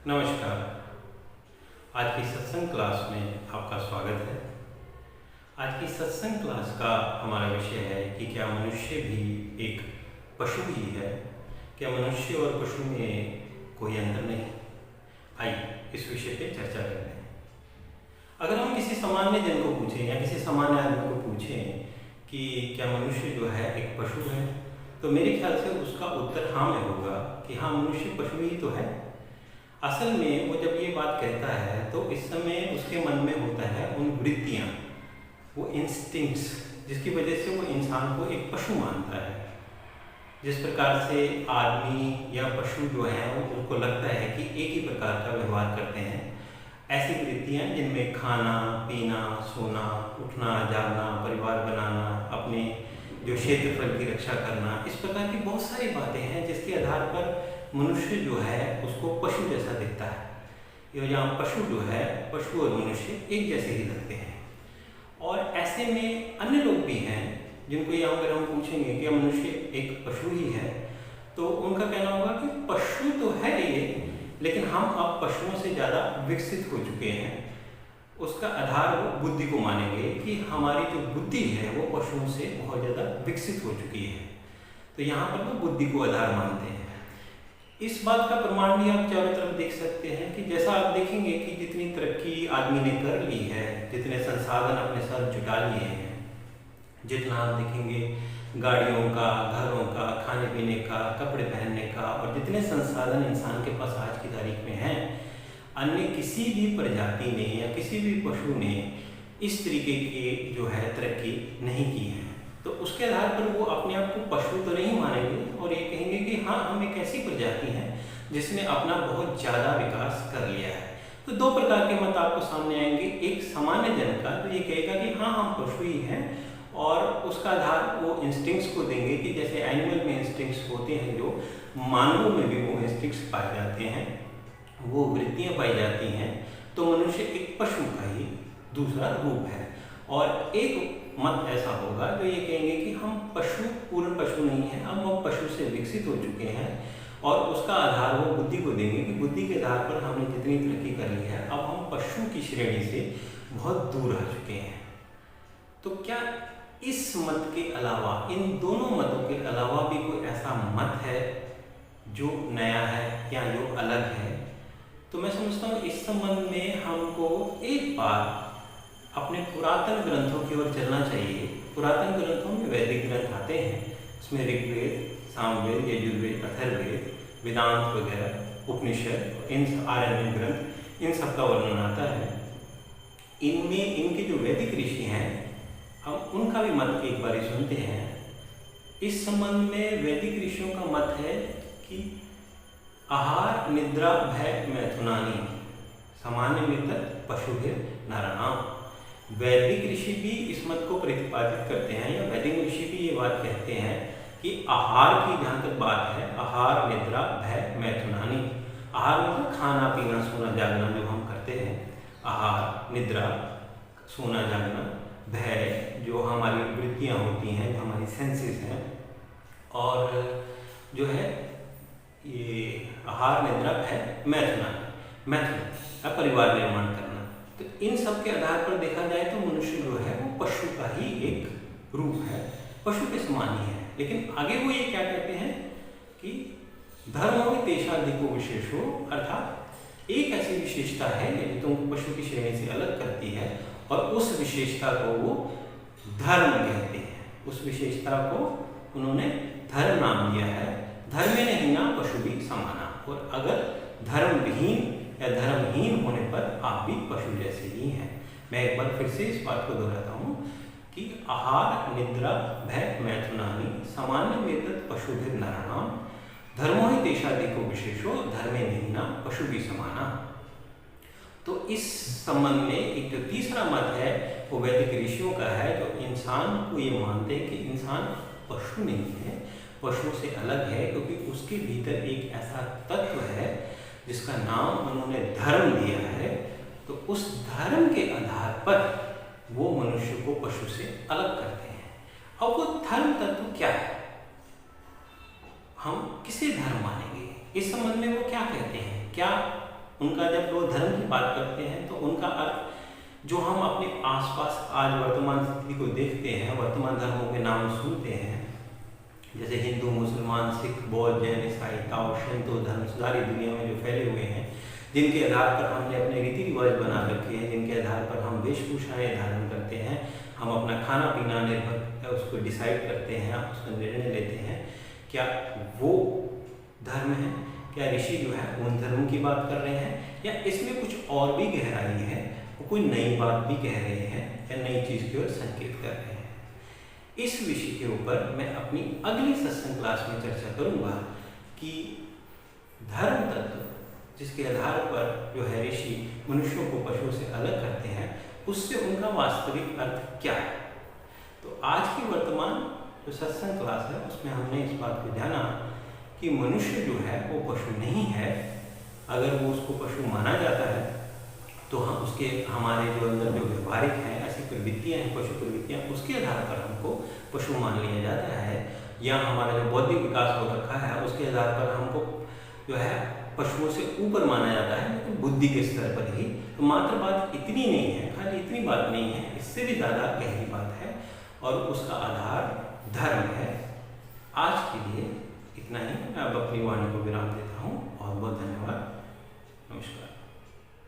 नमस्कार। आज की सत्संग क्लास में आपका स्वागत है। आज की सत्संग क्लास का हमारा विषय है कि क्या मनुष्य भी एक पशु ही है? क्या मनुष्य और पशु में कोई अंतर नहीं? आइए इस विषय पे चर्चा करते हैं। अगर हम किसी सामान्य जन को पूछें या किसी सामान्य आदमी को पूछें कि क्या मनुष्य जो है एक पशु है, तो मेरे ख्याल से उसका उत्तर हाँ में होगा कि हाँ, मनुष्य पशु ही तो है। असल में वो जब ये बात कहता है तो इस समय उसके मन में होता है उन वृत्तियाँ, वो इंस्टिंक्ट्स, जिसकी वजह से वो इंसान को एक पशु मानता है। जिस प्रकार से आदमी या पशु जो है उनको लगता है कि एक ही प्रकार का व्यवहार करते हैं, ऐसी वृत्तियाँ जिनमें खाना पीना, सोना, उठना, जागना, परिवार बनाना, अपने जो क्षेत्रफल की रक्षा करना, इस प्रकार की बहुत सारी बातें हैं जिसके आधार पर मनुष्य जो है उसको पशु जैसा दिखता है। यहाँ पशु जो है, पशु और मनुष्य एक जैसे ही लगते हैं। और ऐसे में अन्य लोग भी हैं जिनको यहाँ अगर हम पूछेंगे कि मनुष्य एक पशु ही है, तो उनका कहना होगा कि पशु तो है ये, लेकिन हम अब पशुओं से ज़्यादा विकसित हो चुके हैं। उसका आधार वो बुद्धि को मानेंगे कि हमारी जो बुद्धि है वो पशुओं से बहुत ज़्यादा विकसित हो चुकी है। तो यहाँ पर वो बुद्धि को आधार मानते हैं। इस बात का प्रमाण भी आप चारों तरफ देख सकते हैं कि जैसा आप देखेंगे कि जितनी तरक्की आदमी ने कर ली है, जितने संसाधन अपने साथ जुटा लिए हैं, जितना आप देखेंगे गाड़ियों का, घरों का, खाने पीने का, कपड़े पहनने का, और जितने संसाधन इंसान के पास आज की तारीख में हैं, अन्य किसी भी प्रजाति ने या किसी भी पशु ने इस तरीके की जो है तरक्की नहीं की है। तो उसके आधार पर वो अपने आप को पशु तो नहीं मानेंगे और ये कहेंगे कि हाँ, हम एक ऐसी प्रजाति हैं जिसने अपना बहुत ज़्यादा विकास कर लिया है। तो दो प्रकार के मत आपको सामने आएंगे। एक सामान्य जन का तो ये कहेगा कि हाँ, हम पशु ही हैं, और उसका आधार वो इंस्टिंक्ट्स को देंगे कि जैसे एनिमल में इंस्टिंक्ट्स होते हैं, जो मानवों में भी वो इंस्टिंक्ट्स पाए जाते हैं, वो वृत्तियाँ पाई जाती हैं। तो मनुष्य एक पशु का ही दूसरा रूप है। और एक मत ऐसा होगा जो ये कहेंगे कि हम पशु, पूर्ण पशु नहीं हैं, हम पशु से विकसित हो चुके हैं, और उसका आधार वो बुद्धि को देंगे कि बुद्धि के आधार पर हमने जितनी तरक्की कर ली है, अब हम पशु की श्रेणी से बहुत दूर आ चुके हैं। तो क्या इस मत के अलावा, इन दोनों मतों के अलावा भी कोई ऐसा मत है जो नया है या जो अलग है? तो मैं समझता हूँ इस संबंध में हमको एक बार अपने पुरातन ग्रंथों की ओर चलना चाहिए। पुरातन ग्रंथों में वैदिक ग्रंथ आते हैं, उसमें ऋग्वेद, सामवेद, यजुर्वेद, अथर्ववेद, वेदांत वगैरह, उपनिषद, इन आरण्य ग्रंथ, इन सब का वर्णन आता है। इनमें इनके जो वैदिक ऋषि हैं, हम उनका भी मत एक बार सुनते हैं। इस संबंध में वैदिक ऋषियों का मत है कि आहार निद्रा भय मैथुनानि सामान्य मित्र पशुभिर नराणाम। वैदिक ऋषि भी इस मत को प्रतिपादित करते हैं, या वैदिक ऋषि भी ये बात कहते हैं कि आहार की जहाँ तक बात है, आहार निद्रा भय मैथुनानि। आहार मतलब खाना पीना, सोना जागना जो हम करते हैं, आहार निद्रा, सोना जागना, भय जो हमारी वृत्तियाँ होती हैं, जो हमारी सेंसेस हैं, और जो है ये आहार निद्रा भय मैथुनानि, मैथुन परिवार निर्माण करना। तो इन सब के आधार पर देखा जाए तो मनुष्य जो है वो पशु का ही एक रूप है, पशु के समान ही है। लेकिन आगे वो ये क्या कहते हैं कि धर्म में तेषाधिको विशेषो, अर्थात एक ऐसी विशेषता है जो तुमको पशु की श्रेणी से अलग करती है, और उस विशेषता को वो धर्म कहते हैं। उस विशेषता को उन्होंने धर्म नाम दिया है। धर्मे नहीं ना पशु भी समाना। और अगर धर्मविहीन या धर्महीन होने पर आप भी पशु जैसे ही हैं। मैं एक बार फिर से इस बात को दोहराता हूँ कि आहार निद्रा भय मैथुनानि सामान्य वेतत पशुभिर नराणाम धर्मो ही तेषाधिको विशेषो धर्मे निहीना पशु भी समाना। तो इस संबंध में एक जो तीसरा मत है वो वैदिक ऋषियों का है, जो इंसान को ये मानते हैं कि इंसान पशु नहीं है, पशु से अलग है, क्योंकि उसके भीतर एक ऐसा तत्व है जिसका नाम उन्होंने धर्म दिया है। तो उस धर्म के आधार पर वो मनुष्य को पशु से अलग करते हैं। अब वो धर्म तत्व क्या है, हम किसे धर्म मानेंगे, इस संबंध में वो क्या कहते हैं? क्या उनका जब वो धर्म की बात करते हैं तो उनका अर्थ जो हम अपने आसपास आज वर्तमान स्थिति को देखते हैं, वर्तमान धर्मों के नाम सुनते हैं, जैसे हिंदू, मुसलमान, सिख, बौद्ध, जैन, ईसाई, ताओ, शिंतो धर्म सारी दुनिया में जो फैले हुए हैं, जिनके आधार पर हमने अपने रीति रिवाज बना रखे हैं, जिनके आधार पर हम वेशभूषाएँ धारण करते हैं, हम अपना खाना पीना निर्भर उसको डिसाइड करते हैं, हम उसका निर्णय लेते हैं, क्या वो धर्म है? क्या ऋषि जो है उन धर्म की बात कर रहे हैं या इसमें कुछ और भी गहराई है, वो कोई नई बात भी कह रहे हैं या नई चीज़ की ओर संकेत कर रहे हैं? इस विषय के ऊपर मैं अपनी अगली सत्संग क्लास में चर्चा करूंगा कि धर्म तत्व जिसके आधार पर जो है ऋषि मनुष्यों को पशुओं से अलग करते हैं, उससे उनका वास्तविक अर्थ क्या है। तो आज की वर्तमान जो सत्संग क्लास है उसमें हमने इस बात को जाना कि मनुष्य जो है वो पशु नहीं है। अगर वो उसको पशु माना जाता है तो हम उसके हमारे जो अंदर जो व्यवहारिक हैं ऐसी प्रवृत्तियाँ हैं, पशु प्रवृत्तियाँ, उसके आधार पर हमको पशु मान लिया जाता है, या हमारा जो बौद्धिक विकास हो रखा है उसके आधार पर हमको जो है पशुओं से ऊपर माना जाता है, लेकिन बुद्धि के स्तर पर ही। तो मात्र बात इतनी नहीं है, खाली इतनी बात नहीं है, इससे भी ज़्यादा गहरी बात है और उसका आधार